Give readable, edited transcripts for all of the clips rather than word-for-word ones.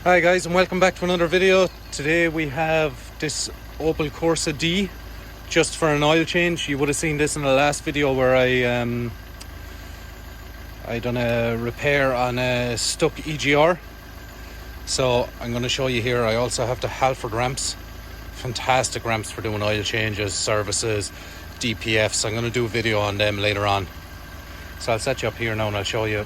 Hi guys, and welcome back to another video. Today we have this Opel Corsa D just for an oil change. You would have seen this in the last video where I done a repair on a stuck EGR. So I'm going to show you here. I also have the Halford ramps, fantastic ramps for doing oil changes, services, DPFs. I'm going to do a video on them later on. So I'll set you up here now and I'll show you.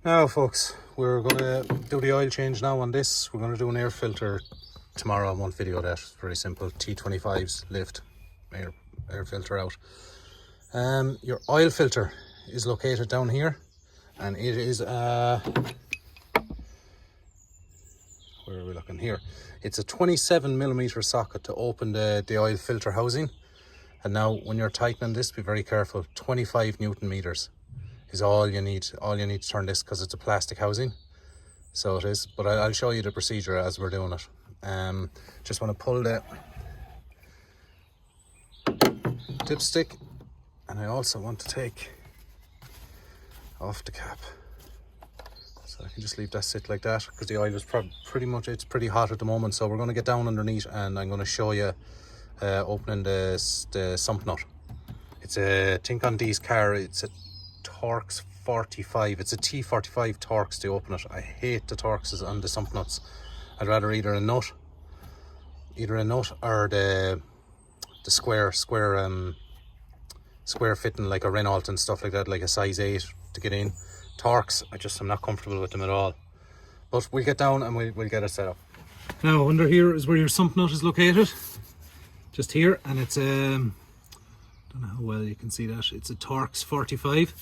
Now folks, we're going to do the oil change now on this. We're going to do an air filter tomorrow. I won't video that. Very simple. T25s lift air filter out. Your oil filter is located down here, and it is where are we looking here? It's a 27mm socket to open the oil filter housing. And now when you're tightening this, be very careful. 25 Newton meters is all you need to turn this, because it's a plastic housing, so it is. But I'll show you the procedure as we're doing it. Just want to pull the dipstick, and I also want to take off the cap, so I can just leave that sit like that, because the oil is it's pretty hot at the moment. So we're going to get down underneath and I'm going to show you opening the sump nut. It's a think on these car, it's a Torx 45. It's a T45 Torx to open it. I hate the Torxes on the sump nuts. I'd rather either a nut or the square fitting, like a Renault and stuff like that, like a size 8 to get in. Torx, I'm not comfortable with them at all. But we'll get down and we'll get it set up. Now under here is where your sump nut is located. Just here, and it's don't know how well you can see that. It's a Torx 45.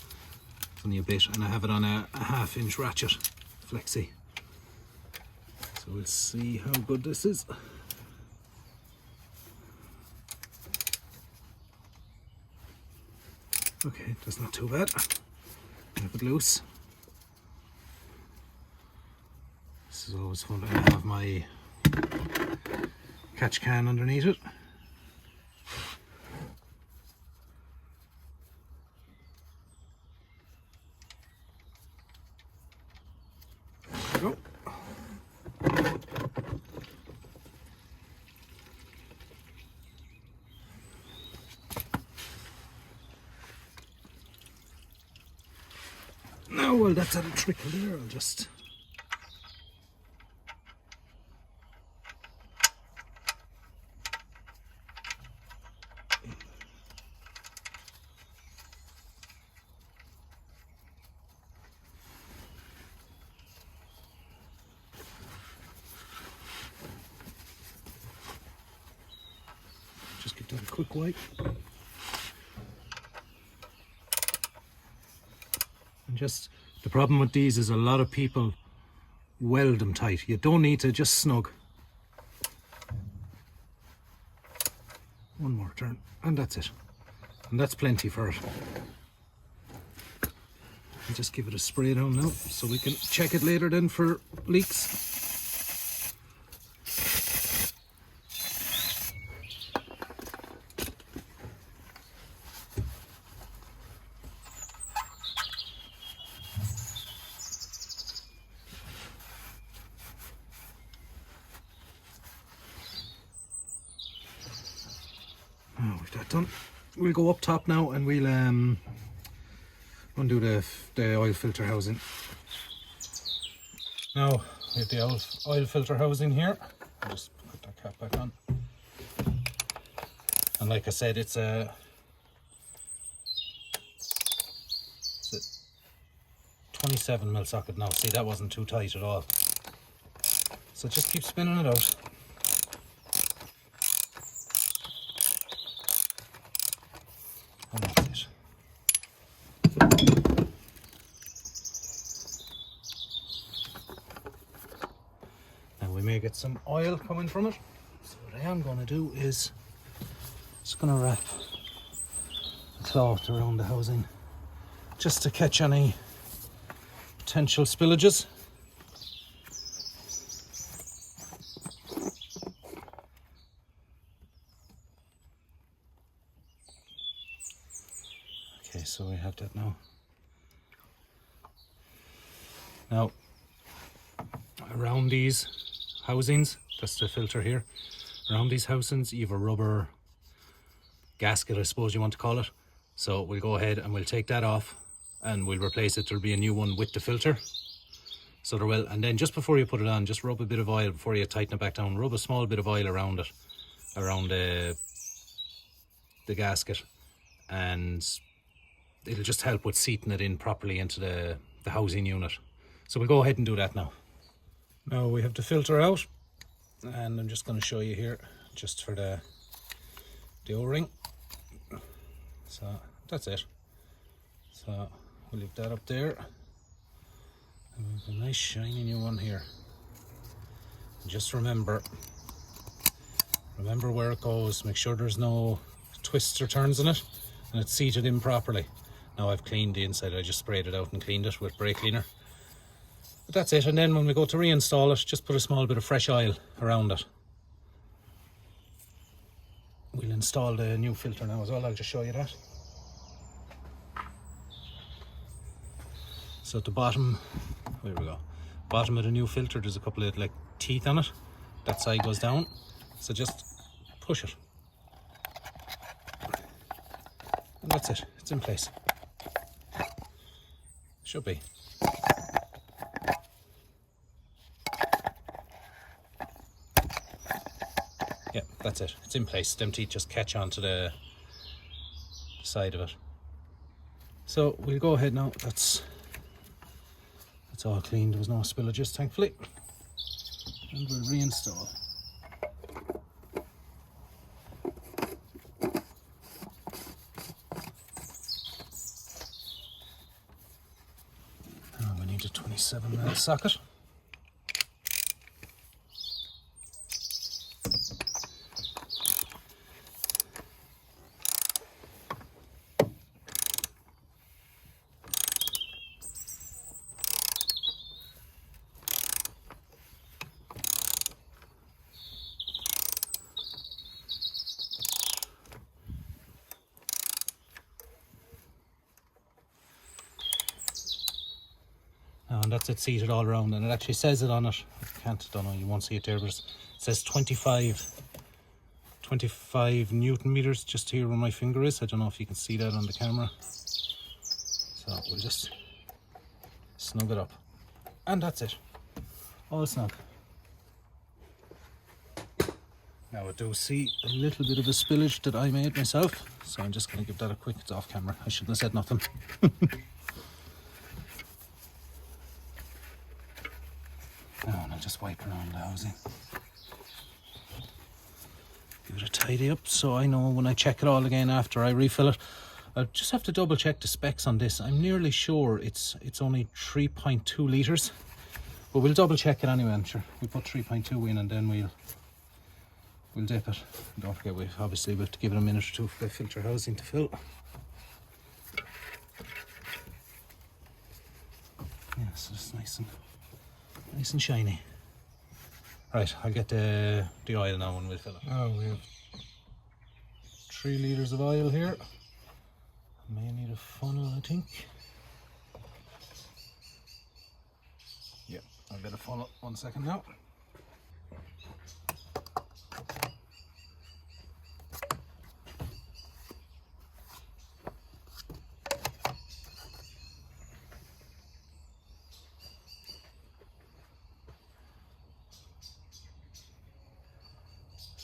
Only a bit, and I have it on a 1/2 inch ratchet flexi. So we'll see how good this is. Okay, that's not too bad. Have it loose. This is always fun to have my catch can underneath it. Go. Now, well, that's a trickle there. I'll just give that a quick wipe. And just the problem with these is a lot of people weld them tight. You don't need to, just snug. One more turn and that's it. And that's plenty for it. And just give it a spray down now so we can check it later then for leaks. With that done, we'll go up top now and we'll undo the oil filter housing. Now we have the oil filter housing here. I'll just put that cap back on. And like I said, it's a 27mm socket now. See, that wasn't too tight at all. So just keep spinning it out. And that's it. may get some oil coming from it. So what I am going to do is just going to wrap a cloth around the housing just to catch any potential spillages. Okay, so we have that now. Now, around these housings, that's the filter here, around these housings you have a rubber gasket, I suppose you want to call it. So we'll go ahead and we'll take that off and we'll replace it. There'll be a new one with the filter. So there will, and then just before you put it on, just rub a bit of oil before you tighten it back down. Rub a small bit of oil around it, around the gasket, and it'll just help with seating it in properly into the housing unit. So we'll go ahead and do that now. Now we have the filter out, and I'm just going to show you here, just for the O-ring. So that's it. So we'll leave that up there. And we have a nice shiny new one here. And just remember where it goes. Make sure there's no twists or turns in it, and it's seated in properly. Now I've cleaned the inside. I just sprayed it out and cleaned it with brake cleaner. But that's it. And then when we go to reinstall it, just put a small bit of fresh oil around it. We'll install the new filter now as well. I'll just show you that. So at the bottom, there we go, bottom of the new filter, there's a couple of like teeth on it. That side goes down, so just push it, and that's it. It's in place. Should be. Yeah, that's it. It's in place. Them teeth just catch onto the side of it. So we'll go ahead now. That's all clean. There was no spillages, thankfully. And we'll reinstall. Now we need a 27mm socket. And that's it seated all around, and it actually says it on it. Don't know, you won't see it there, but it says 25 Newton meters just here where my finger is. I don't know if you can see that on the camera. So we'll just snug it up, and that's it, all snug. Now I do see a little bit of a spillage that I made myself, so I'm just going to give that a quick, it's off camera, I shouldn't have said nothing. Now and I'll just wipe around the housing. Give it a tidy up so I know when I check it all again after I refill it. I'll just have to double check the specs on this. I'm nearly sure it's only 3.2 litres, but we'll double check it anyway. I'm sure we put 3.2 in and then we'll dip it. Don't forget, we have to give it a minute or two for the filter housing to fill. Yeah, so it's nice and shiny. Right, I'll get the oil now and we'll fill it. Oh, we have 3 litres of oil here. May need a funnel, I think. Yep, I'll get a funnel. 1 second now.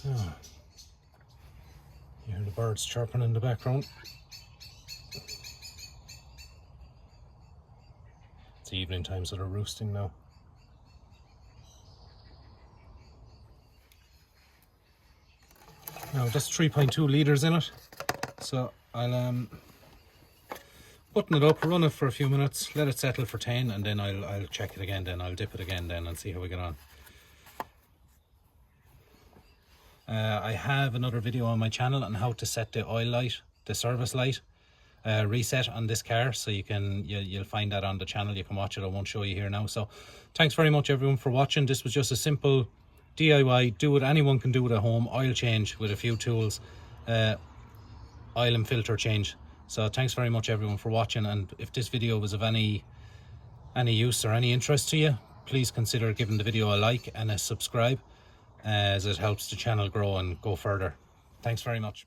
Oh. You hear the birds chirping in the background. It's evening time, so they're roosting now. Now that's 3.2 litres in it, so I'll button it up, run it for a few minutes, let it settle for 10, and then I'll check it again. Then I'll dip it again then and see how we get on. I have another video on my channel on how to set the oil light, the service light reset on this car, so you'll find that on the channel. You can watch it. I won't show you here now. So thanks very much everyone for watching. This was just a simple DIY, do what anyone can do it at home, oil change with a few tools, oil and filter change. So thanks very much everyone for watching, and if this video was of any use or any interest to you, please consider giving the video a like and a subscribe, as it helps the channel grow and go further. Thanks very much.